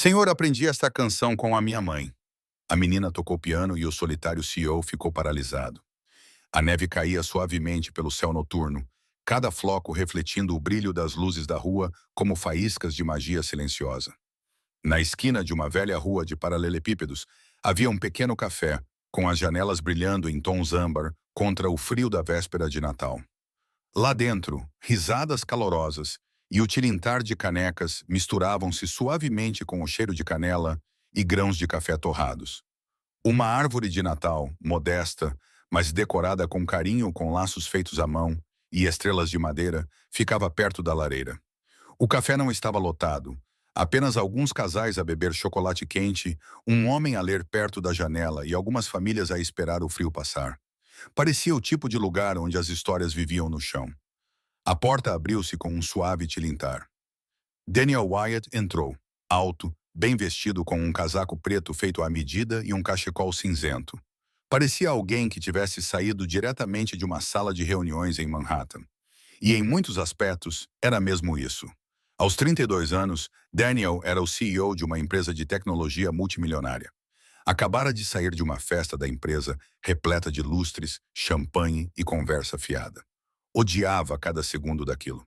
Senhor, aprendi esta canção com a minha mãe. A menina tocou piano e o solitário CEO ficou paralisado. A neve caía suavemente pelo céu noturno, cada floco refletindo o brilho das luzes da rua como faíscas de magia silenciosa. Na esquina de uma velha rua de paralelepípedos, havia um pequeno café, com as janelas brilhando em tons âmbar contra o frio da véspera de Natal. Lá dentro, risadas calorosas e o tilintar de canecas misturavam-se suavemente com o cheiro de canela e grãos de café torrados. Uma árvore de Natal, modesta, mas decorada com carinho com laços feitos à mão e estrelas de madeira, ficava perto da lareira. O café não estava lotado. Apenas alguns casais a beber chocolate quente, um homem a ler perto da janela e algumas famílias a esperar o frio passar. Parecia o tipo de lugar onde as histórias viviam no chão. A porta abriu-se com um suave tilintar. Daniel Wyatt entrou, alto, bem vestido com um casaco preto feito à medida e um cachecol cinzento. Parecia alguém que tivesse saído diretamente de uma sala de reuniões em Manhattan. E em muitos aspectos, era mesmo isso. Aos 32 anos, Daniel era o CEO de uma empresa de tecnologia multimilionária. Acabara de sair de uma festa da empresa repleta de lustres, champanhe e conversa fiada. Odiava cada segundo daquilo.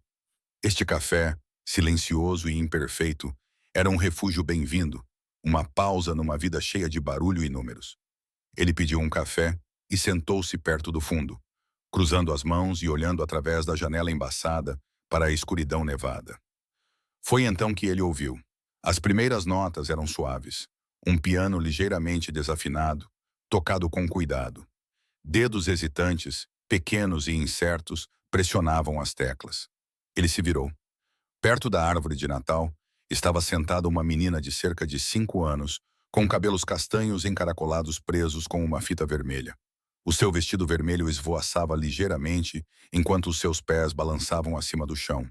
Este café, silencioso e imperfeito, era um refúgio bem-vindo, uma pausa numa vida cheia de barulho e números. Ele pediu um café e sentou-se perto do fundo, cruzando as mãos e olhando através da janela embaçada para a escuridão nevada. Foi então que ele ouviu. As primeiras notas eram suaves, um piano ligeiramente desafinado, tocado com cuidado. Dedos hesitantes, pequenos e incertos, pressionavam as teclas. Ele se virou. Perto da árvore de Natal, estava sentada uma menina de cerca de 5 anos, com cabelos castanhos encaracolados presos com uma fita vermelha. O seu vestido vermelho esvoaçava ligeiramente, enquanto os seus pés balançavam acima do chão.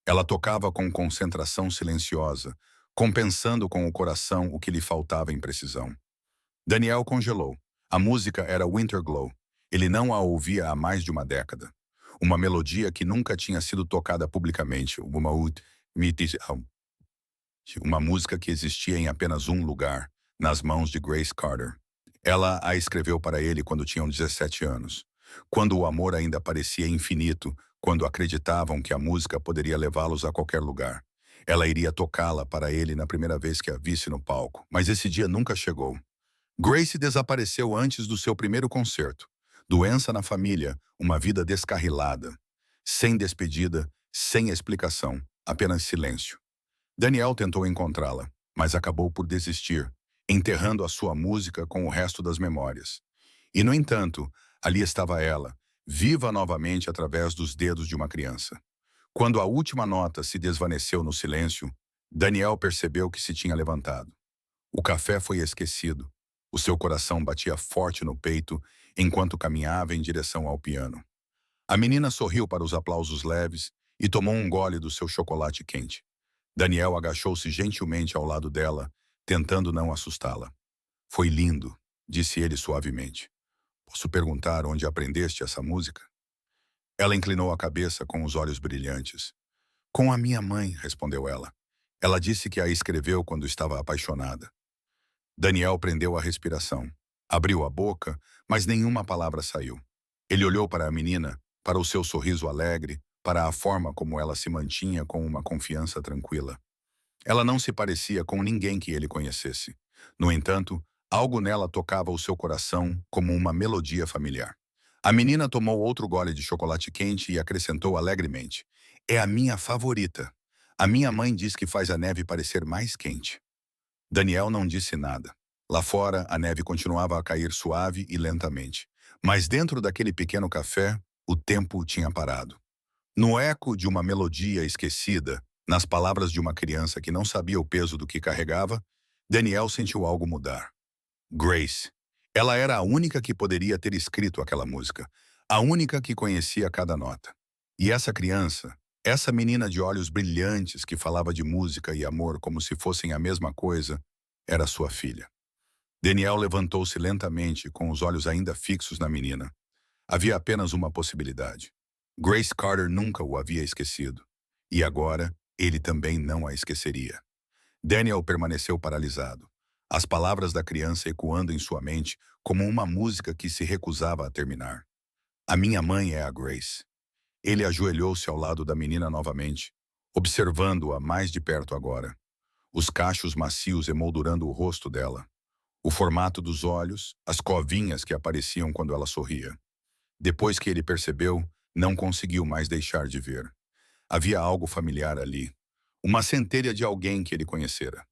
Ela tocava com concentração silenciosa, compensando com o coração o que lhe faltava em precisão. Daniel congelou. A música era Winterglow. Ele não a ouvia há mais de uma década. Uma melodia que nunca tinha sido tocada publicamente, uma música que existia em apenas um lugar, nas mãos de Grace Carter. Ela a escreveu para ele quando tinham 17 anos, quando o amor ainda parecia infinito, quando acreditavam que a música poderia levá-los a qualquer lugar. Ela iria tocá-la para ele na primeira vez que a visse no palco, mas esse dia nunca chegou. Grace desapareceu antes do seu primeiro concerto. Doença na família, uma vida descarrilada. Sem despedida, sem explicação, apenas silêncio. Daniel tentou encontrá-la, mas acabou por desistir, enterrando a sua música com o resto das memórias. E, no entanto, ali estava ela, viva novamente através dos dedos de uma criança. Quando a última nota se desvaneceu no silêncio, Daniel percebeu que se tinha levantado. O café foi esquecido. O seu coração batia forte no peito enquanto caminhava em direção ao piano. A menina sorriu para os aplausos leves e tomou um gole do seu chocolate quente. Daniel agachou-se gentilmente ao lado dela, tentando não assustá-la. Foi lindo, disse ele suavemente. Posso perguntar onde aprendeste essa música? Ela inclinou a cabeça com os olhos brilhantes. Com a minha mãe, respondeu ela. Ela disse que a escreveu quando estava apaixonada. Daniel prendeu a respiração. Abriu a boca, mas nenhuma palavra saiu. Ele olhou para a menina, para o seu sorriso alegre, para a forma como ela se mantinha com uma confiança tranquila. Ela não se parecia com ninguém que ele conhecesse. No entanto, algo nela tocava o seu coração como uma melodia familiar. A menina tomou outro gole de chocolate quente e acrescentou alegremente. É a minha favorita. A minha mãe diz que faz a neve parecer mais quente. Daniel não disse nada. Lá fora, a neve continuava a cair suave e lentamente. Mas dentro daquele pequeno café, o tempo tinha parado. No eco de uma melodia esquecida, nas palavras de uma criança que não sabia o peso do que carregava, Daniel sentiu algo mudar. Grace. Ela era a única que poderia ter escrito aquela música, a única que conhecia cada nota. E essa criança, essa menina de olhos brilhantes que falava de música e amor como se fossem a mesma coisa, era sua filha. Daniel levantou-se lentamente, com os olhos ainda fixos na menina. Havia apenas uma possibilidade. Grace Carter nunca o havia esquecido. E agora, ele também não a esqueceria. Daniel permaneceu paralisado, as palavras da criança ecoando em sua mente como uma música que se recusava a terminar. A minha mãe é a Grace. Ele ajoelhou-se ao lado da menina novamente, observando-a mais de perto agora. Os cachos macios emoldurando o rosto dela. O formato dos olhos, as covinhas que apareciam quando ela sorria. Depois que ele percebeu, não conseguiu mais deixar de ver. Havia algo familiar ali. Uma centelha de alguém que ele conhecera.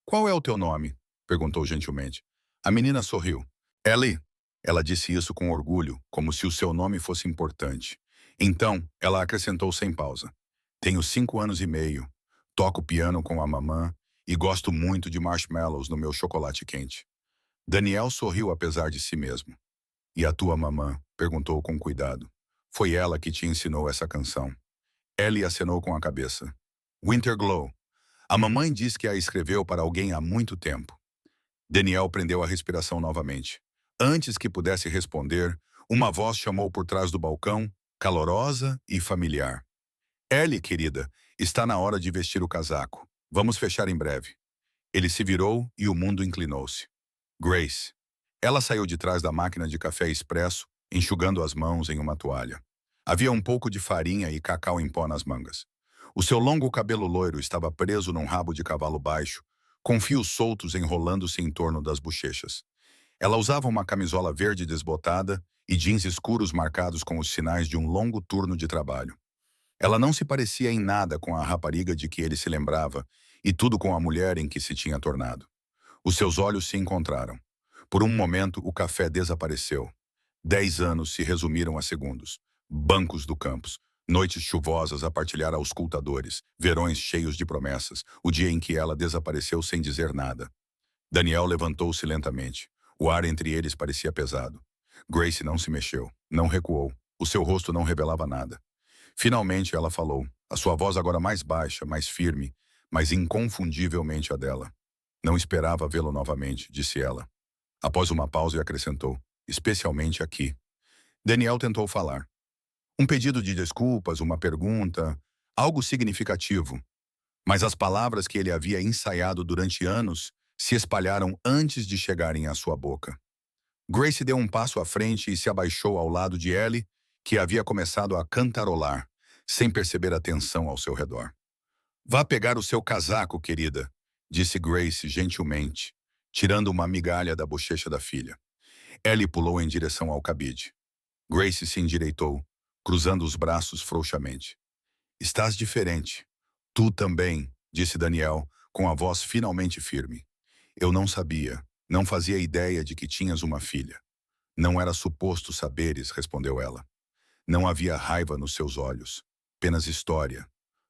"Qual é o teu nome?" perguntou gentilmente. A menina sorriu. "Ellie." Ela disse isso com orgulho, como se o seu nome fosse importante. Então, ela acrescentou sem pausa. "Tenho 5 anos e meio. Toco piano com a mamã e gosto muito de marshmallows no meu chocolate quente." Daniel sorriu apesar de si mesmo. "E a tua mamã?" perguntou com cuidado. "Foi ela que te ensinou essa canção." Ellie acenou com a cabeça. "Winterglow. A mamãe diz que a escreveu para alguém há muito tempo." Daniel prendeu a respiração novamente. Antes que pudesse responder, uma voz chamou por trás do balcão, calorosa e familiar. "Ellie, querida, está na hora de vestir o casaco. Vamos fechar em breve." Ele se virou e o mundo inclinou-se. Grace. Ela saiu de trás da máquina de café expresso, enxugando as mãos em uma toalha. Havia um pouco de farinha e cacau em pó nas mangas. O seu longo cabelo loiro estava preso num rabo de cavalo baixo, com fios soltos enrolando-se em torno das bochechas. Ela usava uma camisola verde desbotada e jeans escuros marcados com os sinais de um longo turno de trabalho. Ela não se parecia em nada com a rapariga de que ele se lembrava, e tudo com a mulher em que se tinha tornado. Os seus olhos se encontraram. Por um momento, o café desapareceu. 10 anos se resumiram a segundos. Bancos do campus, noites chuvosas a partilhar auscultadores, verões cheios de promessas, o dia em que ela desapareceu sem dizer nada. Daniel levantou-se lentamente. O ar entre eles parecia pesado. Grace não se mexeu, não recuou. O seu rosto não revelava nada. Finalmente ela falou, a sua voz agora mais baixa, mais firme, mas inconfundivelmente a dela. "Não esperava vê-lo novamente", disse ela. Após uma pausa, acrescentou, "especialmente aqui." Daniel tentou falar. Um pedido de desculpas, uma pergunta, algo significativo. Mas as palavras que ele havia ensaiado durante anos se espalharam antes de chegarem à sua boca. Grace deu um passo à frente e se abaixou ao lado de Ellie, que havia começado a cantarolar, sem perceber a tensão ao seu redor. "Vá pegar o seu casaco, querida", disse Grace gentilmente, tirando uma migalha da bochecha da filha. Ellie pulou em direção ao cabide. Grace se endireitou, cruzando os braços frouxamente. "Estás diferente." "Tu também", disse Daniel, com a voz finalmente firme. "Eu não sabia, não fazia ideia de que tinhas uma filha." "Não era suposto saberes", respondeu ela. Não havia raiva nos seus olhos, apenas história.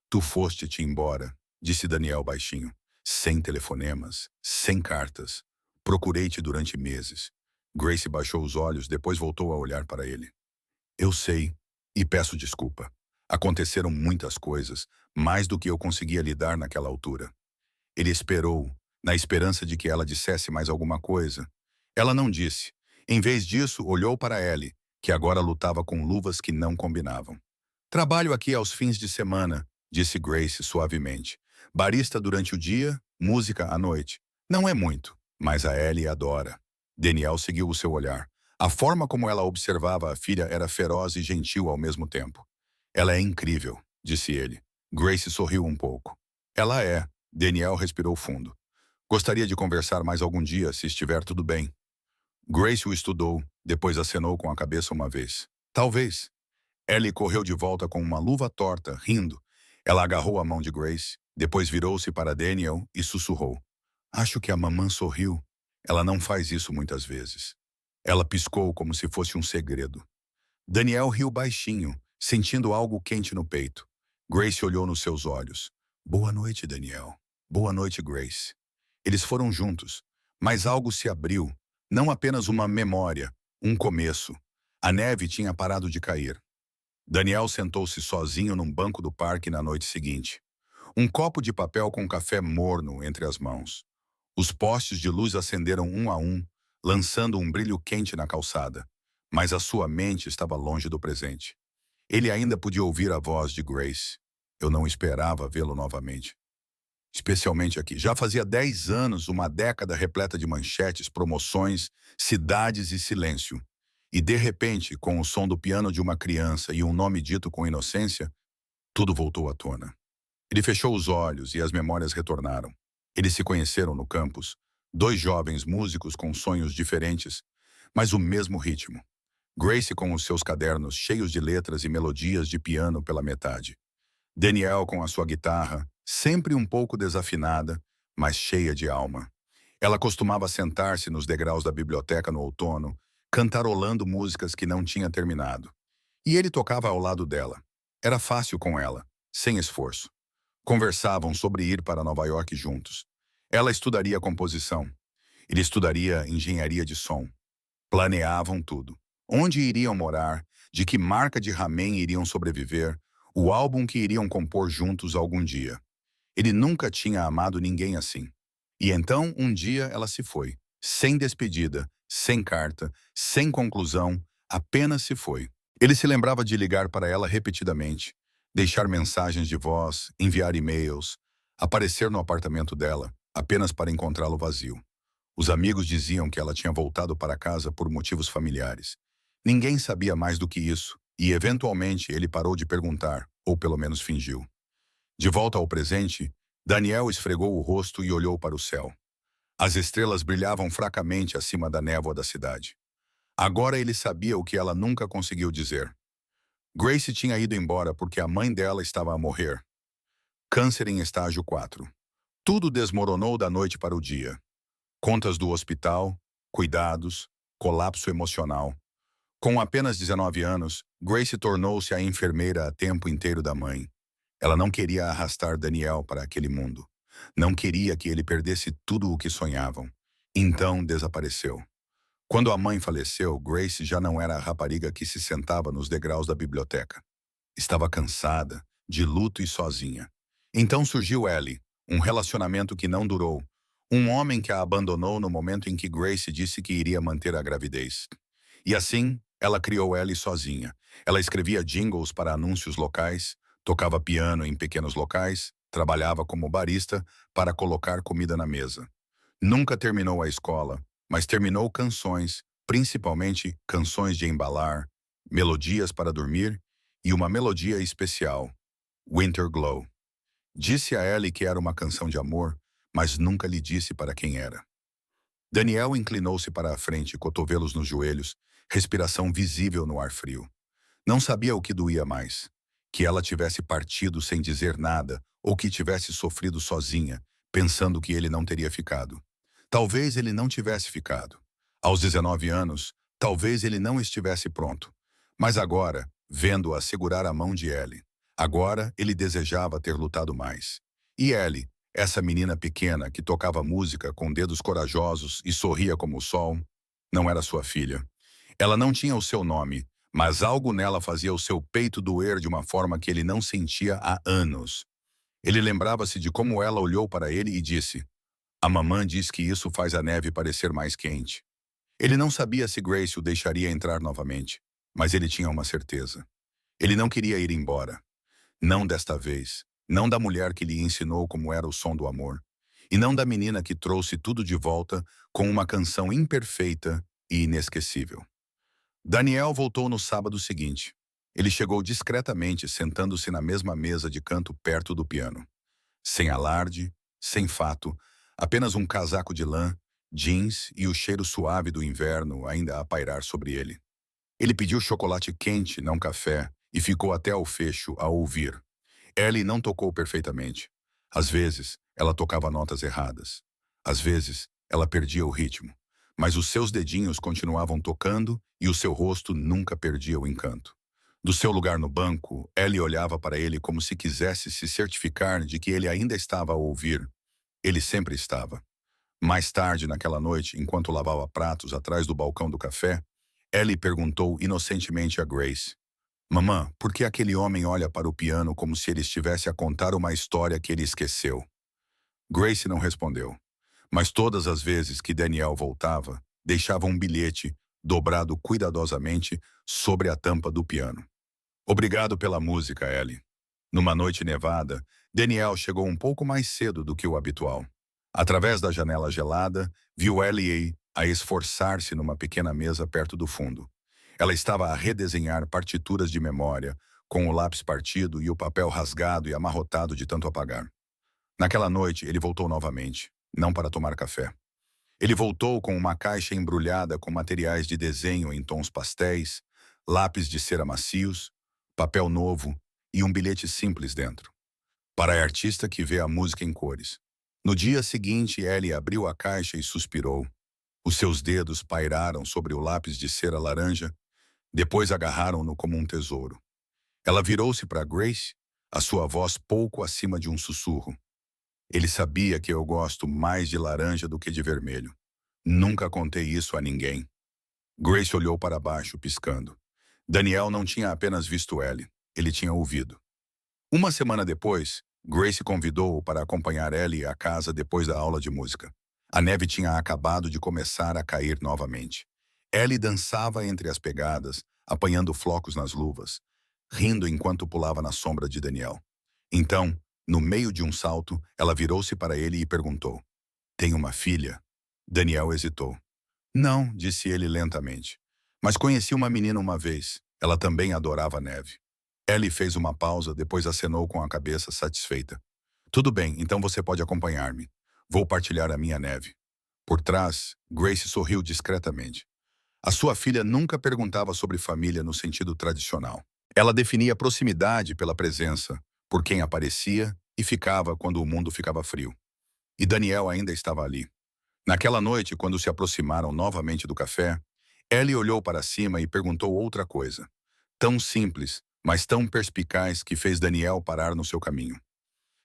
"Tu foste-te embora", disse Daniel baixinho, "sem telefonemas, sem cartas. Procurei-te durante meses." Grace baixou os olhos, depois voltou a olhar para ele. "Eu sei, e peço desculpa. Aconteceram muitas coisas, mais do que eu conseguia lidar naquela altura." Ele esperou, na esperança de que ela dissesse mais alguma coisa. Ela não disse. Em vez disso, olhou para Ellie, que agora lutava com luvas que não combinavam. "Trabalho aqui aos fins de semana", disse Grace suavemente. "Barista durante o dia, música à noite. Não é muito, mas a Ellie adora." Daniel seguiu o seu olhar. A forma como ela observava a filha era feroz e gentil ao mesmo tempo. "Ela é incrível", disse ele. Grace sorriu um pouco. "Ela é." Daniel respirou fundo. "Gostaria de conversar mais algum dia, se estiver tudo bem." Grace o estudou, depois acenou com a cabeça uma vez. "Talvez." Ellie correu de volta com uma luva torta, rindo. Ela agarrou a mão de Grace, depois virou-se para Daniel e sussurrou. "Acho que a mamã sorriu. Ela não faz isso muitas vezes." Ela piscou como se fosse um segredo. Daniel riu baixinho, sentindo algo quente no peito. Grace olhou nos seus olhos. "Boa noite, Daniel." "Boa noite, Grace." Eles foram juntos, mas algo se abriu, não apenas uma memória, um começo. A neve tinha parado de cair. Daniel sentou-se sozinho num banco do parque na noite seguinte. Um copo de papel com café morno entre as mãos. Os postes de luz acenderam um a um, lançando um brilho quente na calçada. Mas a sua mente estava longe do presente. Ele ainda podia ouvir a voz de Grace. "Eu não esperava vê-lo novamente." especialmente aqui. Já fazia 10 anos, uma década repleta de manchetes, promoções, cidades e silêncio. E, de repente, com o som do piano de uma criança e um nome dito com inocência, tudo voltou à tona. Ele fechou os olhos e as memórias retornaram. Eles se conheceram no campus, dois jovens músicos com sonhos diferentes, mas o mesmo ritmo. Grace com os seus cadernos cheios de letras e melodias de piano pela metade. Danielle com a sua guitarra, sempre um pouco desafinada, mas cheia de alma. Ela costumava sentar-se nos degraus da biblioteca no outono, cantarolando músicas que não tinha terminado. E ele tocava ao lado dela. Era fácil com ela, sem esforço. Conversavam sobre ir para Nova York juntos. Ela estudaria composição. Ele estudaria engenharia de som. Planeavam tudo. Onde iriam morar, de que marca de ramen iriam sobreviver, o álbum que iriam compor juntos algum dia. Ele nunca tinha amado ninguém assim. E então, um dia, ela se foi. Sem despedida, sem carta, sem conclusão, apenas se foi. Ele se lembrava de ligar para ela repetidamente, deixar mensagens de voz, enviar e-mails, aparecer no apartamento dela, apenas para encontrá-lo vazio. Os amigos diziam que ela tinha voltado para casa por motivos familiares. Ninguém sabia mais do que isso, e eventualmente ele parou de perguntar, ou pelo menos fingiu. De volta ao presente, Daniel esfregou o rosto e olhou para o céu. As estrelas brilhavam fracamente acima da névoa da cidade. Agora ele sabia o que ela nunca conseguiu dizer. Grace tinha ido embora porque a mãe dela estava a morrer. Câncer em estágio 4. Tudo desmoronou da noite para o dia. Contas do hospital, cuidados, colapso emocional. Com apenas 19 anos, Grace tornou-se a enfermeira a tempo inteiro da mãe. Ela não queria arrastar Daniel para aquele mundo. Não queria que ele perdesse tudo o que sonhavam. Então desapareceu. Quando a mãe faleceu, Grace já não era a rapariga que se sentava nos degraus da biblioteca. Estava cansada, de luto e sozinha. Então surgiu Ellie, um relacionamento que não durou. Um homem que a abandonou no momento em que Grace disse que iria manter a gravidez. E assim, ela criou Ellie sozinha. Ela escrevia jingles para anúncios locais, tocava piano em pequenos locais, trabalhava como barista para colocar comida na mesa. Nunca terminou a escola, mas terminou canções, principalmente canções de embalar, melodias para dormir e uma melodia especial, Winter Glow. Disse a Ellie que era uma canção de amor, mas nunca lhe disse para quem era. Daniel inclinou-se para a frente, cotovelos nos joelhos, respiração visível no ar frio. Não sabia o que doía mais, que ela tivesse partido sem dizer nada ou que tivesse sofrido sozinha, pensando que ele não teria ficado. Talvez ele não tivesse ficado. Aos 19 anos, talvez ele não estivesse pronto. Mas agora, vendo-a segurar a mão de Ellie, agora ele desejava ter lutado mais. E Ellie, essa menina pequena que tocava música com dedos corajosos e sorria como o sol, não era sua filha. Ela não tinha o seu nome, mas algo nela fazia o seu peito doer de uma forma que ele não sentia há anos. Ele lembrava-se de como ela olhou para ele e disse: "A mamã diz que isso faz a neve parecer mais quente." Ele não sabia se Grace o deixaria entrar novamente, mas ele tinha uma certeza. Ele não queria ir embora. Não desta vez. Não da mulher que lhe ensinou como era o som do amor. E não da menina que trouxe tudo de volta com uma canção imperfeita e inesquecível. Daniel voltou no sábado seguinte. Ele chegou discretamente, sentando-se na mesma mesa de canto perto do piano. Sem alarde, sem fato, apenas um casaco de lã, jeans e o cheiro suave do inverno ainda a pairar sobre ele. Ele pediu chocolate quente, não café, e ficou até ao fecho a ouvir. Ellie não tocou perfeitamente. Às vezes, ela tocava notas erradas. Às vezes, ela perdia o ritmo. Mas os seus dedinhos continuavam tocando e o seu rosto nunca perdia o encanto. Do seu lugar no banco, Ellie olhava para ele como se quisesse se certificar de que ele ainda estava a ouvir. Ele sempre estava. Mais tarde, naquela noite, enquanto lavava pratos atrás do balcão do café, Ellie perguntou inocentemente a Grace: "Mamã, por que aquele homem olha para o piano como se ele estivesse a contar uma história que ele esqueceu?" Grace não respondeu, mas todas as vezes que Daniel voltava, deixava um bilhete, dobrado cuidadosamente, sobre a tampa do piano. "Obrigado pela música, Ellie." Numa noite nevada, Daniel chegou um pouco mais cedo do que o habitual. Através da janela gelada, viu Ellie a esforçar-se numa pequena mesa perto do fundo. Ela estava a redesenhar partituras de memória, com o lápis partido e o papel rasgado e amarrotado de tanto apagar. Naquela noite, ele voltou novamente, não para tomar café. Ele voltou com uma caixa embrulhada com materiais de desenho em tons pastéis, lápis de cera macios, papel novo e um bilhete simples dentro. Para a artista que vê a música em cores. No dia seguinte, Ellie abriu a caixa e suspirou. Os seus dedos pairaram sobre o lápis de cera laranja, depois agarraram-no como um tesouro. Ela virou-se para Grace, a sua voz pouco acima de um sussurro. Ele sabia que eu gosto mais de laranja do que de vermelho. Nunca contei isso a ninguém. Grace olhou para baixo, piscando. Daniel não tinha apenas visto Ellie, ele tinha ouvido. Uma semana depois, Grace convidou-o para acompanhar Ellie à casa depois da aula de música. A neve tinha acabado de começar a cair novamente. Ellie dançava entre as pegadas, apanhando flocos nas luvas, rindo enquanto pulava na sombra de Daniel. Então, no meio de um salto, ela virou-se para ele e perguntou: "Tem uma filha?" Daniel hesitou. "Não", disse ele lentamente. "Mas conheci uma menina uma vez. Ela também adorava a neve." Ellie fez uma pausa, depois acenou com a cabeça, satisfeita. "Tudo bem, então você pode acompanhar-me. Vou partilhar a minha neve." Por trás, Grace sorriu discretamente. A sua filha nunca perguntava sobre família no sentido tradicional. Ela definia proximidade pela presença, por quem aparecia e ficava quando o mundo ficava frio. E Daniel ainda estava ali. Naquela noite, quando se aproximaram novamente do café, Ellie olhou para cima e perguntou outra coisa. Tão simples, mas tão perspicaz que fez Daniel parar no seu caminho.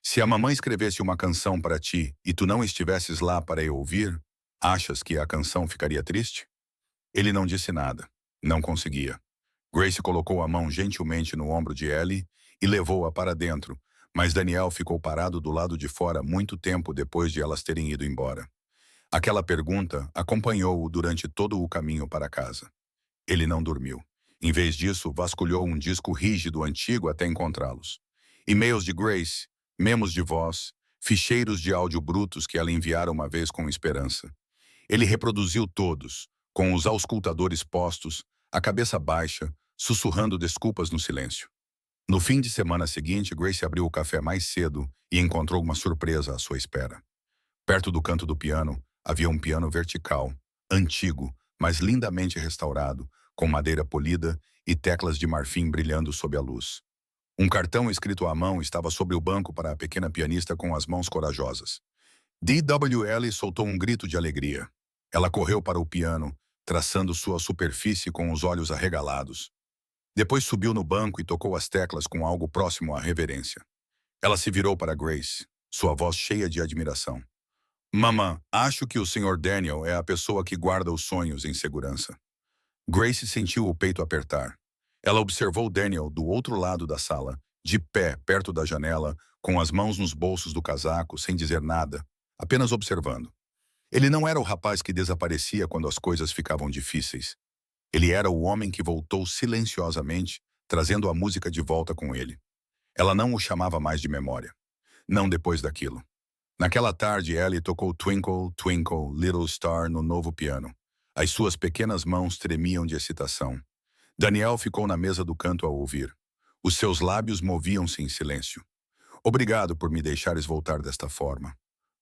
"Se a mamãe escrevesse uma canção para ti e tu não estivesses lá para eu ouvir, achas que a canção ficaria triste?" Ele não disse nada. Não conseguia. Grace colocou a mão gentilmente no ombro de Ellie e levou-a para dentro, mas Daniel ficou parado do lado de fora muito tempo depois de elas terem ido embora. Aquela pergunta acompanhou-o durante todo o caminho para casa. Ele não dormiu. Em vez disso, vasculhou um disco rígido antigo até encontrá-los. E-mails de Grace, memos de voz, ficheiros de áudio brutos que ela enviara uma vez com esperança. Ele reproduziu todos, com os auscultadores postos, a cabeça baixa, sussurrando desculpas no silêncio. No fim de semana seguinte, Grace abriu o café mais cedo e encontrou uma surpresa à sua espera. Perto do canto do piano, havia um piano vertical, antigo, mas lindamente restaurado, com madeira polida e teclas de marfim brilhando sob a luz. Um cartão escrito à mão estava sobre o banco para a pequena pianista com as mãos corajosas. DWL soltou um grito de alegria. Ela correu para o piano, traçando sua superfície com os olhos arregalados. Depois subiu no banco e tocou as teclas com algo próximo à reverência. Ela se virou para Grace, sua voz cheia de admiração. "Mamã, acho que o Sr. Daniel é a pessoa que guarda os sonhos em segurança." Grace sentiu o peito apertar. Ela observou Daniel do outro lado da sala, de pé, perto da janela, com as mãos nos bolsos do casaco, sem dizer nada, apenas observando. Ele não era o rapaz que desaparecia quando as coisas ficavam difíceis. Ele era o homem que voltou silenciosamente, trazendo a música de volta com ele. Ela não o chamava mais de memória. Não depois daquilo. Naquela tarde, Ellie tocou Twinkle, Twinkle, Little Star no novo piano. As suas pequenas mãos tremiam de excitação. Daniel ficou na mesa do canto a ouvir. Os seus lábios moviam-se em silêncio. "Obrigado por me deixares voltar desta forma."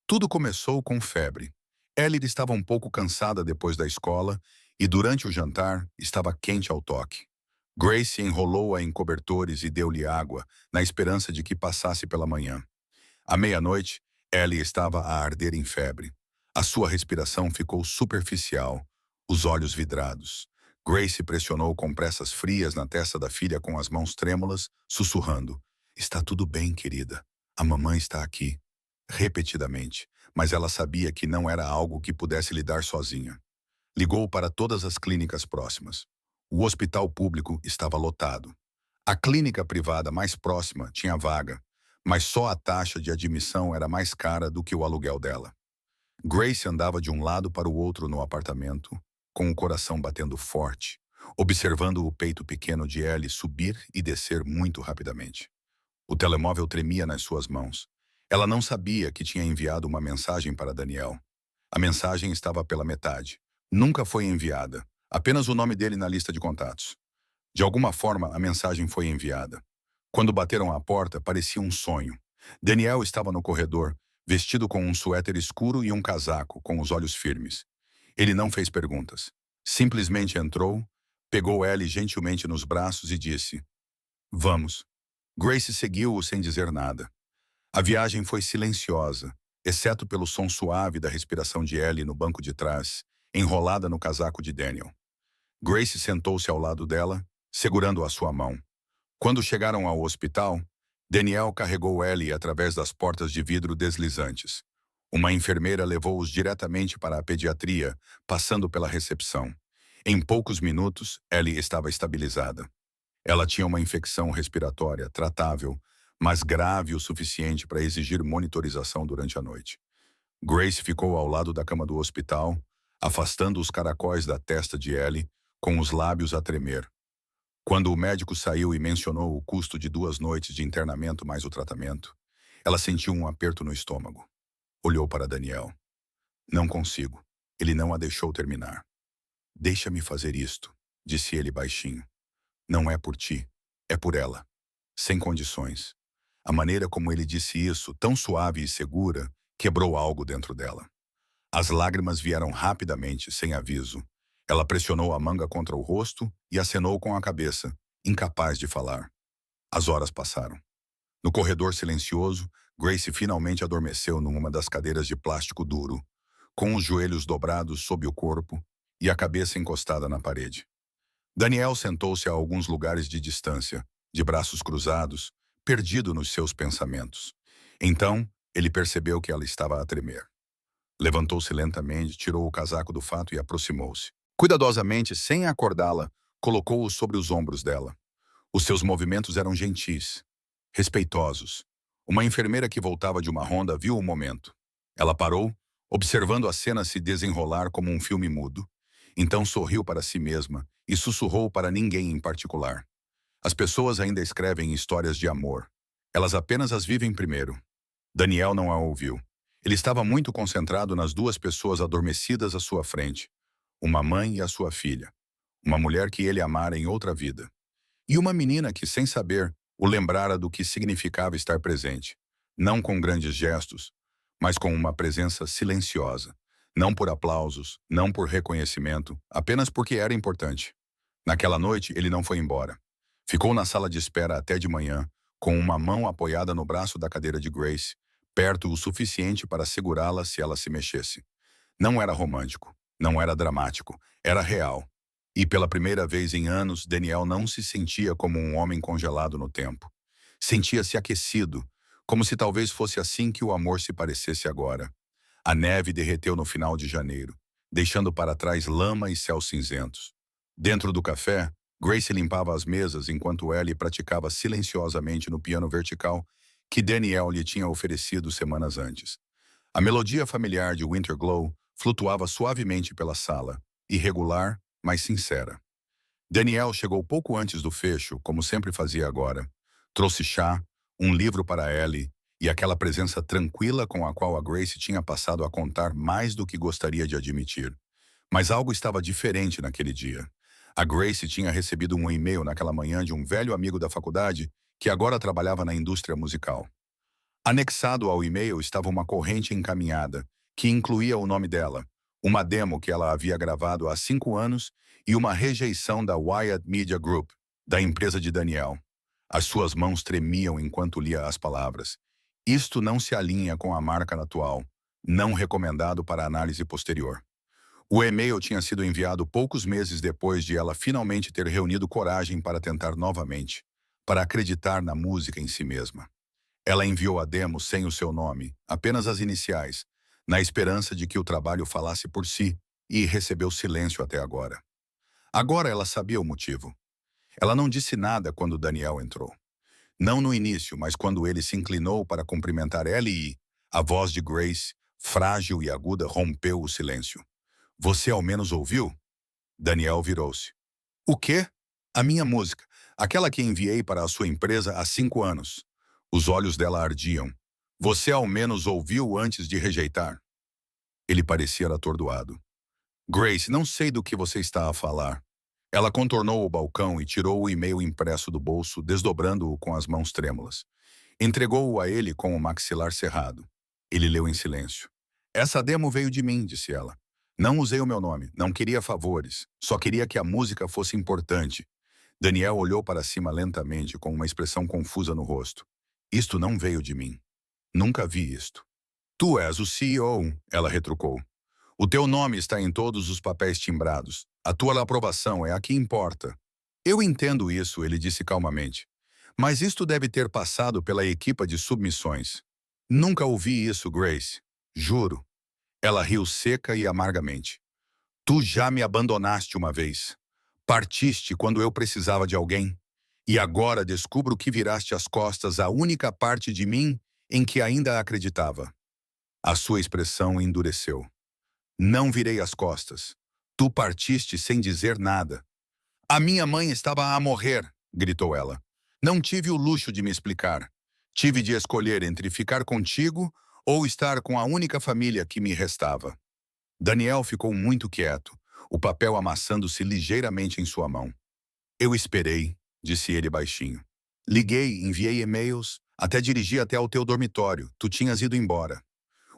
Tudo começou com febre. Ellie estava um pouco cansada depois da escola e, durante o jantar, estava quente ao toque. Grace enrolou-a em cobertores e deu-lhe água, na esperança de que passasse pela manhã. À meia-noite, Ellie estava a arder em febre. A sua respiração ficou superficial, os olhos vidrados. Grace pressionou compressas frias na testa da filha com as mãos trêmulas, sussurrando: "Está tudo bem, querida. A mamãe está aqui." Repetidamente, mas ela sabia que não era algo que pudesse lidar sozinha. Ligou para todas as clínicas próximas. O hospital público estava lotado. A clínica privada mais próxima tinha vaga, mas só a taxa de admissão era mais cara do que o aluguel dela. Grace andava de um lado para o outro no apartamento, com o coração batendo forte, observando o peito pequeno de Ellie subir e descer muito rapidamente. O telemóvel tremia nas suas mãos. Ela não sabia que tinha enviado uma mensagem para Daniel. A mensagem estava pela metade. Nunca foi enviada. Apenas o nome dele na lista de contatos. De alguma forma, a mensagem foi enviada. Quando bateram à porta, parecia um sonho. Daniel estava no corredor, vestido com um suéter escuro e um casaco, com os olhos firmes. Ele não fez perguntas. Simplesmente entrou, pegou Ellie gentilmente nos braços e disse: Vamos. Grace seguiu-o sem dizer nada. A viagem foi silenciosa, exceto pelo som suave da respiração de Ellie no banco de trás, enrolada no casaco de Daniel. Grace sentou-se ao lado dela, segurando a sua mão. Quando chegaram ao hospital, Daniel carregou Ellie através das portas de vidro deslizantes. Uma enfermeira levou-os diretamente para a pediatria, passando pela recepção. Em poucos minutos, Ellie estava estabilizada. Ela tinha uma infecção respiratória tratável, mas grave o suficiente para exigir monitorização durante a noite. Grace ficou ao lado da cama do hospital, afastando os caracóis da testa de Ellie, com os lábios a tremer. Quando o médico saiu e mencionou o custo de 2 noites de internamento mais o tratamento, ela sentiu um aperto no estômago. Olhou para Daniel. Não consigo. Ele não a deixou terminar. Deixa-me fazer isto, disse ele baixinho. Não é por ti, é por ela. Sem condições. A maneira como ele disse isso, tão suave e segura, quebrou algo dentro dela. As lágrimas vieram rapidamente, sem aviso. Ela pressionou a manga contra o rosto e acenou com a cabeça, incapaz de falar. As horas passaram. No corredor silencioso, Grace finalmente adormeceu numa das cadeiras de plástico duro, com os joelhos dobrados sob o corpo e a cabeça encostada na parede. Daniel sentou-se a alguns lugares de distância, de braços cruzados, perdido nos seus pensamentos. Então, ele percebeu que ela estava a tremer. Levantou-se lentamente, tirou o casaco do fato e aproximou-se. Cuidadosamente, sem acordá-la, colocou-o sobre os ombros dela. Os seus movimentos eram gentis, respeitosos. Uma enfermeira que voltava de uma ronda viu o momento. Ela parou, observando a cena se desenrolar como um filme mudo. Então sorriu para si mesma e sussurrou para ninguém em particular. As pessoas ainda escrevem histórias de amor. Elas apenas as vivem primeiro. Daniel não a ouviu. Ele estava muito concentrado nas 2 pessoas adormecidas à sua frente. Uma mãe e a sua filha. Uma mulher que ele amara em outra vida. E uma menina que, sem saber, o lembrara do que significava estar presente. Não com grandes gestos, mas com uma presença silenciosa. Não por aplausos, não por reconhecimento, apenas porque era importante. Naquela noite, ele não foi embora. Ficou na sala de espera até de manhã, com uma mão apoiada no braço da cadeira de Grace, perto o suficiente para segurá-la se ela se mexesse. Não era romântico, não era dramático, era real. E pela primeira vez em anos, Daniel não se sentia como um homem congelado no tempo. Sentia-se aquecido, como se talvez fosse assim que o amor se parecesse agora. A neve derreteu no final de janeiro, deixando para trás lama e céus cinzentos. Dentro do café, Grace limpava as mesas enquanto Ellie praticava silenciosamente no piano vertical que Daniel lhe tinha oferecido semanas antes. A melodia familiar de Winter Glow flutuava suavemente pela sala, irregular, mas sincera. Daniel chegou pouco antes do fecho, como sempre fazia agora. Trouxe chá, um livro para Ellie e aquela presença tranquila com a qual a Grace tinha passado a contar mais do que gostaria de admitir. Mas algo estava diferente naquele dia. A Grace tinha recebido um e-mail naquela manhã de um velho amigo da faculdade que agora trabalhava na indústria musical. Anexado ao e-mail estava uma corrente encaminhada, que incluía o nome dela, uma demo que ela havia gravado há 5 anos e uma rejeição da Wyatt Media Group, da empresa de Daniel. As suas mãos tremiam enquanto lia as palavras. Isto não se alinha com a marca atual, não recomendado para análise posterior. O e-mail tinha sido enviado poucos meses depois de ela finalmente ter reunido coragem para tentar novamente, para acreditar na música em si mesma. Ela enviou a demo sem o seu nome, apenas as iniciais, na esperança de que o trabalho falasse por si, e recebeu silêncio até agora. Agora ela sabia o motivo. Ela não disse nada quando Daniel entrou. Não no início, mas quando ele se inclinou para cumprimentar Ellie, a voz de Grace, frágil e aguda, rompeu o silêncio. Você ao menos ouviu? Daniel virou-se. O quê? A minha música, aquela que enviei para a sua empresa há 5 anos. Os olhos dela ardiam. Você ao menos ouviu antes de rejeitar? Ele parecia atordoado. Grace, não sei do que você está a falar. Ela contornou o balcão e tirou o e-mail impresso do bolso, desdobrando-o com as mãos trêmulas. Entregou-o a ele com o maxilar cerrado. Ele leu em silêncio. Essa demo veio de mim, disse ela. Não usei o meu nome, não queria favores, só queria que a música fosse importante. Daniel olhou para cima lentamente, com uma expressão confusa no rosto. Isto não veio de mim. Nunca vi isto. Tu és o CEO, ela retrucou. O teu nome está em todos os papéis timbrados. A tua aprovação é a que importa. Eu entendo isso, ele disse calmamente. Mas isto deve ter passado pela equipa de submissões. Nunca ouvi isso, Grace. Juro. Ela riu seca e amargamente. Tu já me abandonaste uma vez. Partiste quando eu precisava de alguém. E agora descubro que viraste as costas à única parte de mim em que ainda acreditava. A sua expressão endureceu. Não virei as costas. Tu partiste sem dizer nada. A minha mãe estava a morrer, gritou ela. Não tive o luxo de me explicar. Tive de escolher entre ficar contigo ou estar com a única família que me restava. Daniel ficou muito quieto, o papel amassando-se ligeiramente em sua mão. Eu esperei, disse ele baixinho. Liguei, enviei e-mails, até dirigi até ao teu dormitório. Tu tinhas ido embora.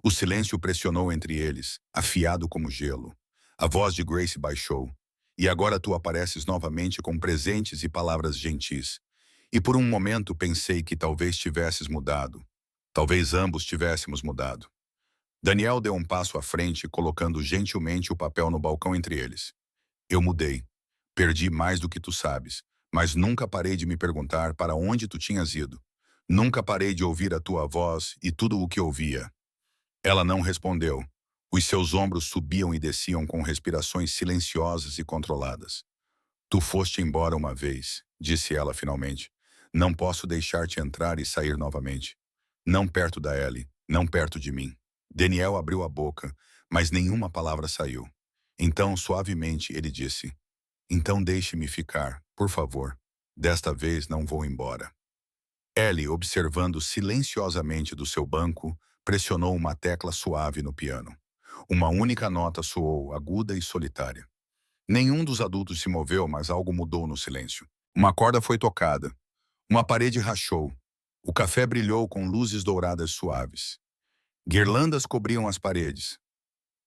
O silêncio pressionou entre eles, afiado como gelo. A voz de Grace baixou. E agora tu apareces novamente com presentes e palavras gentis. E por um momento pensei que talvez tivesses mudado. Talvez ambos tivéssemos mudado. Daniel deu um passo à frente, colocando gentilmente o papel no balcão entre eles. Eu mudei. Perdi mais do que tu sabes, mas nunca parei de me perguntar para onde tu tinhas ido. Nunca parei de ouvir a tua voz e tudo o que ouvia. Ela não respondeu. Os seus ombros subiam e desciam com respirações silenciosas e controladas. Tu foste embora uma vez, disse ela finalmente. Não posso deixar-te entrar e sair novamente. Não perto da Ellie, não perto de mim. Daniel abriu a boca, mas nenhuma palavra saiu. Então, suavemente, ele disse, então deixe-me ficar, por favor. Desta vez não vou embora. Ellie, observando silenciosamente do seu banco, pressionou uma tecla suave no piano. Uma única nota soou, aguda e solitária. Nenhum dos adultos se moveu, mas algo mudou no silêncio. Uma corda foi tocada. Uma parede rachou. O café brilhou com luzes douradas suaves. Guirlandas cobriam as paredes.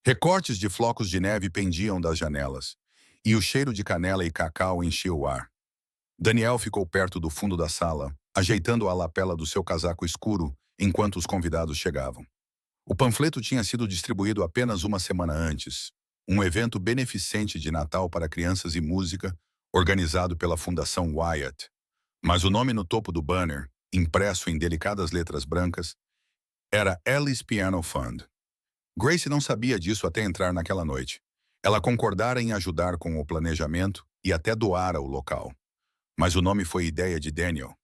Recortes de flocos de neve pendiam das janelas. E o cheiro de canela e cacau enchia o ar. Daniel ficou perto do fundo da sala, ajeitando a lapela do seu casaco escuro enquanto os convidados chegavam. O panfleto tinha sido distribuído apenas uma semana antes, um evento beneficente de Natal para crianças e música, organizado pela Fundação Wyatt. Mas o nome no topo do banner, impresso em delicadas letras brancas, era Ellie's Piano Fund. Grace não sabia disso até entrar naquela noite. Ela concordara em ajudar com o planejamento e até doara o local. Mas o nome foi ideia de Daniel.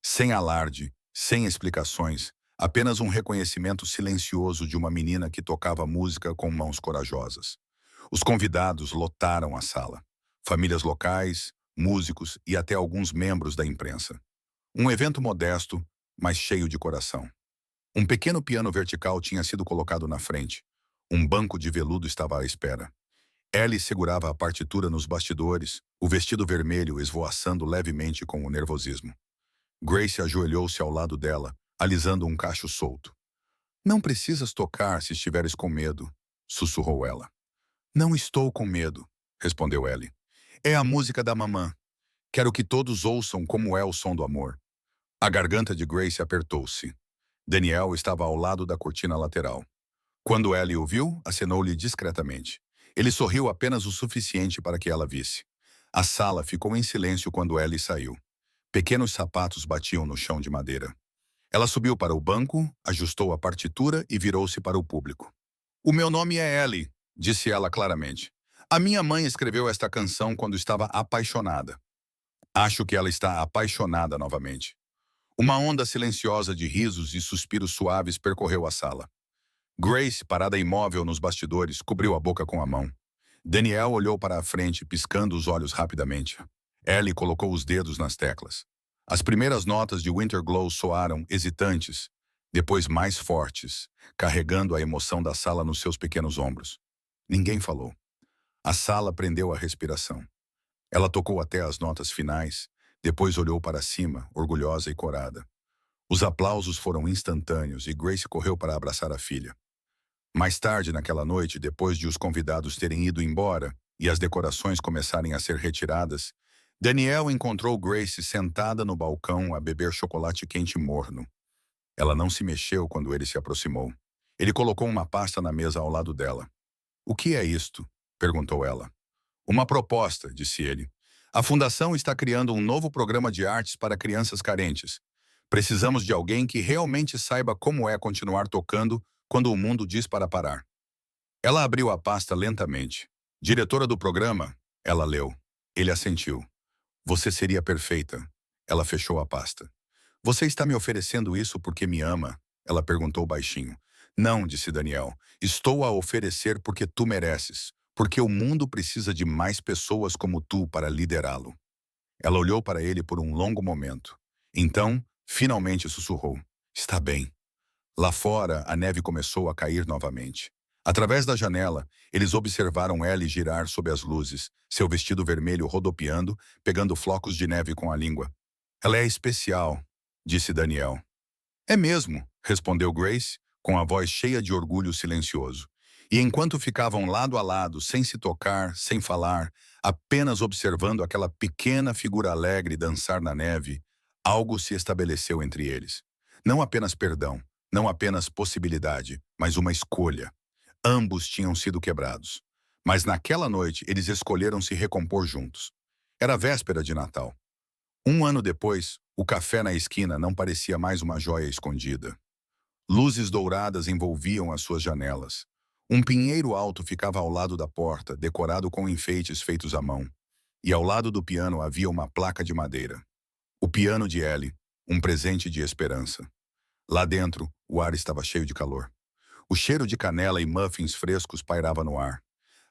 Sem alarde, sem explicações, apenas um reconhecimento silencioso de uma menina que tocava música com mãos corajosas. Os convidados lotaram a sala. Famílias locais, músicos e até alguns membros da imprensa. Um evento modesto, mas cheio de coração. Um pequeno piano vertical tinha sido colocado na frente. Um banco de veludo estava à espera. Ellie segurava a partitura nos bastidores, o vestido vermelho esvoaçando levemente com o nervosismo. Grace ajoelhou-se ao lado dela, alisando um cacho solto. Não precisas tocar se estiveres com medo, sussurrou ela. Não estou com medo, respondeu Ellie. É a música da mamã. Quero que todos ouçam como é o som do amor. A garganta de Grace apertou-se. Daniel estava ao lado da cortina lateral. Quando Ellie o viu, acenou-lhe discretamente. Ele sorriu apenas o suficiente para que ela visse. A sala ficou em silêncio quando Ellie saiu. Pequenos sapatos batiam no chão de madeira. Ela subiu para o banco, ajustou a partitura e virou-se para o público. O meu nome é Ellie, disse ela claramente. A minha mãe escreveu esta canção quando estava apaixonada. Acho que ela está apaixonada novamente. Uma onda silenciosa de risos e suspiros suaves percorreu a sala. Grace, parada imóvel nos bastidores, cobriu a boca com a mão. Daniel olhou para a frente, piscando os olhos rapidamente. Ellie colocou os dedos nas teclas. As primeiras notas de Winterglow soaram hesitantes, depois mais fortes, carregando a emoção da sala nos seus pequenos ombros. Ninguém falou. A sala prendeu a respiração. Ela tocou até as notas finais, depois olhou para cima, orgulhosa e corada. Os aplausos foram instantâneos e Grace correu para abraçar a filha. Mais tarde naquela noite, depois de os convidados terem ido embora e as decorações começarem a ser retiradas, Daniel encontrou Grace sentada no balcão a beber chocolate quente morno. Ela não se mexeu quando ele se aproximou. Ele colocou uma pasta na mesa ao lado dela. "O que é isto?" perguntou ela. "Uma proposta", disse ele. "A fundação está criando um novo programa de artes para crianças carentes. Precisamos de alguém que realmente saiba como é continuar tocando quando o mundo diz para parar." Ela abriu a pasta lentamente. "Diretora do programa?" Ela leu. Ele assentiu. "Você seria perfeita." Ela fechou a pasta. "Você está me oferecendo isso porque me ama?" Ela perguntou baixinho. "Não", disse Daniel. "Estou a oferecer porque tu mereces. Porque o mundo precisa de mais pessoas como tu para liderá-lo." Ela olhou para ele por um longo momento. Então, finalmente sussurrou. "Está bem." Lá fora, a neve começou a cair novamente. Através da janela, eles observaram Ellie girar sob as luzes, seu vestido vermelho rodopiando, pegando flocos de neve com a língua. "Ela é especial", disse Daniel. "É mesmo", respondeu Grace, com a voz cheia de orgulho silencioso. E enquanto ficavam lado a lado, sem se tocar, sem falar, apenas observando aquela pequena figura alegre dançar na neve, algo se estabeleceu entre eles. Não apenas perdão, não apenas possibilidade, mas uma escolha. Ambos tinham sido quebrados. Mas naquela noite, eles escolheram se recompor juntos. Era véspera de Natal. Um ano depois, o café na esquina não parecia mais uma joia escondida. Luzes douradas envolviam as suas janelas. Um pinheiro alto ficava ao lado da porta, decorado com enfeites feitos à mão. E ao lado do piano havia uma placa de madeira. O piano de Ellie, um presente de esperança. Lá dentro, o ar estava cheio de calor. O cheiro de canela e muffins frescos pairava no ar.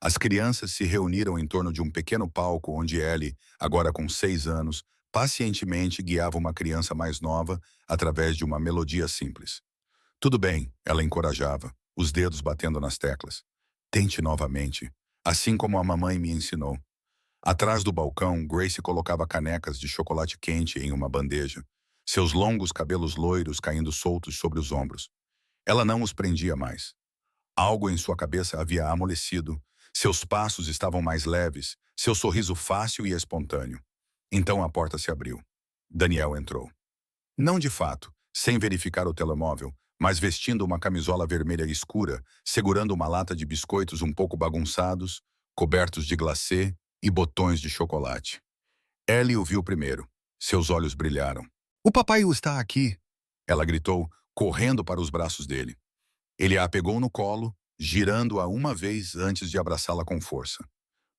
As crianças se reuniram em torno de um pequeno palco onde Ellie, agora com 6 anos, pacientemente guiava uma criança mais nova através de uma melodia simples. "Tudo bem", ela encorajava, os dedos batendo nas teclas. "Tente novamente, assim como a mamãe me ensinou." Atrás do balcão, Grace colocava canecas de chocolate quente em uma bandeja, seus longos cabelos loiros caindo soltos sobre os ombros. Ela não os prendia mais. Algo em sua cabeça havia amolecido, seus passos estavam mais leves, seu sorriso fácil e espontâneo. Então a porta se abriu. Daniel entrou. Não de fato, sem verificar o telemóvel, mas vestindo uma camisola vermelha escura, segurando uma lata de biscoitos um pouco bagunçados, cobertos de glacê e botões de chocolate. Ellie o viu primeiro. Seus olhos brilharam. "O papai está aqui!" Ela gritou, correndo para os braços dele. Ele a pegou no colo, girando-a uma vez antes de abraçá-la com força.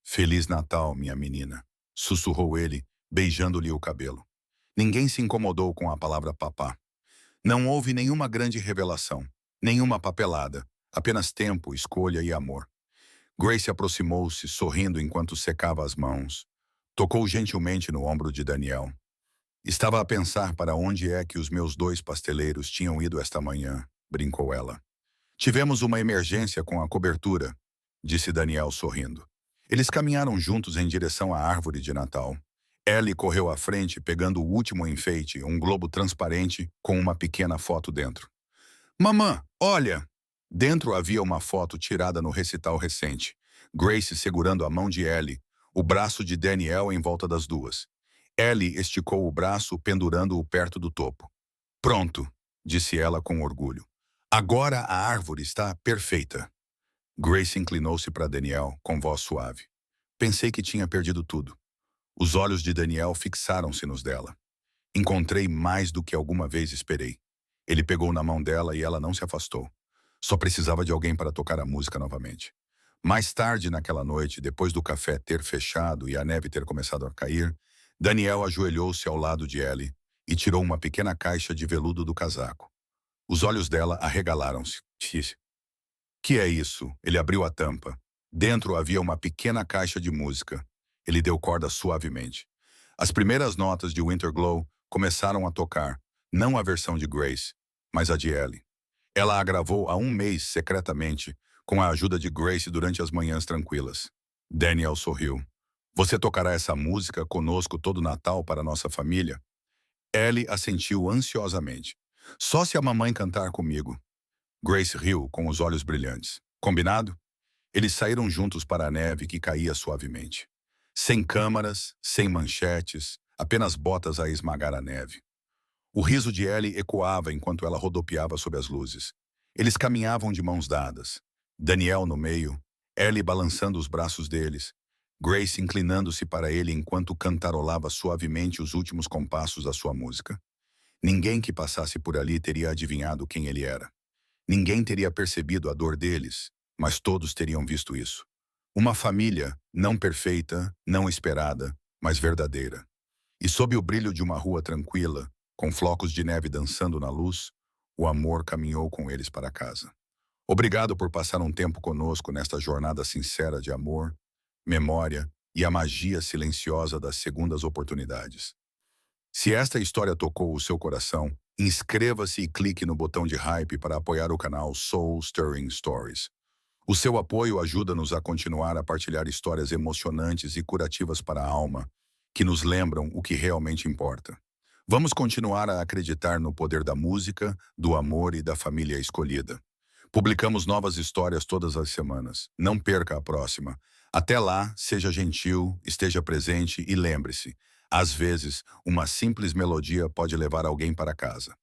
"Feliz Natal, minha menina", sussurrou ele, beijando-lhe o cabelo. Ninguém se incomodou com a palavra papá. Não houve nenhuma grande revelação, nenhuma papelada, apenas tempo, escolha e amor. Grace aproximou-se, sorrindo enquanto secava as mãos. Tocou gentilmente no ombro de Daniel. "Estava a pensar para onde é que os meus 2 pasteleiros tinham ido esta manhã", brincou ela. "Tivemos uma emergência com a cobertura", disse Daniel sorrindo. Eles caminharam juntos em direção à árvore de Natal. Ellie correu à frente, pegando o último enfeite, um globo transparente com uma pequena foto dentro. "Mamã, olha!" Dentro havia uma foto tirada no recital recente. Grace segurando a mão de Ellie, o braço de Daniel em volta das duas. Ellie esticou o braço, pendurando-o perto do topo. "Pronto", disse ela com orgulho. "Agora a árvore está perfeita." Grace inclinou-se para Daniel, com voz suave. "Pensei que tinha perdido tudo." Os olhos de Daniel fixaram-se nos dela. "Encontrei mais do que alguma vez esperei." Ele pegou na mão dela e ela não se afastou. Só precisava de alguém para tocar a música novamente. Mais tarde naquela noite, depois do café ter fechado e a neve ter começado a cair, Daniel ajoelhou-se ao lado de Ellie e tirou uma pequena caixa de veludo do casaco. Os olhos dela arregalaram-se. "Que é isso?" Ele abriu a tampa. Dentro havia uma pequena caixa de música. Ele deu corda suavemente. As primeiras notas de Winterglow começaram a tocar, não a versão de Grace, mas a de Ellie. Ela a gravou há um mês secretamente, com a ajuda de Grace durante as manhãs tranquilas. Daniel sorriu. Você tocará essa música conosco todo Natal para nossa família? Ellie assentiu ansiosamente. Só se a mamãe cantar comigo. Grace riu com os olhos brilhantes. Combinado? Eles saíram juntos para a neve que caía suavemente. Sem câmaras, sem manchetes, apenas botas a esmagar a neve. O riso de Ellie ecoava enquanto ela rodopiava sob as luzes. Eles caminhavam de mãos dadas. Daniel no meio, Ellie balançando os braços deles, Grace inclinando-se para ele enquanto cantarolava suavemente os últimos compassos da sua música. Ninguém que passasse por ali teria adivinhado quem ele era. Ninguém teria percebido a dor deles, mas todos teriam visto isso. Uma família, não perfeita, não esperada, mas verdadeira. E sob o brilho de uma rua tranquila, com flocos de neve dançando na luz, o amor caminhou com eles para casa. Obrigado por passar um tempo conosco nesta jornada sincera de amor, memória e a magia silenciosa das segundas oportunidades. Se esta história tocou o seu coração, inscreva-se e clique no botão de hype para apoiar o canal Soul Stirring Stories. O seu apoio ajuda-nos a continuar a partilhar histórias emocionantes e curativas para a alma, que nos lembram o que realmente importa. Vamos continuar a acreditar no poder da música, do amor e da família escolhida. Publicamos novas histórias todas as semanas. Não perca a próxima. Até lá, seja gentil, esteja presente e lembre-se, às vezes, uma simples melodia pode levar alguém para casa.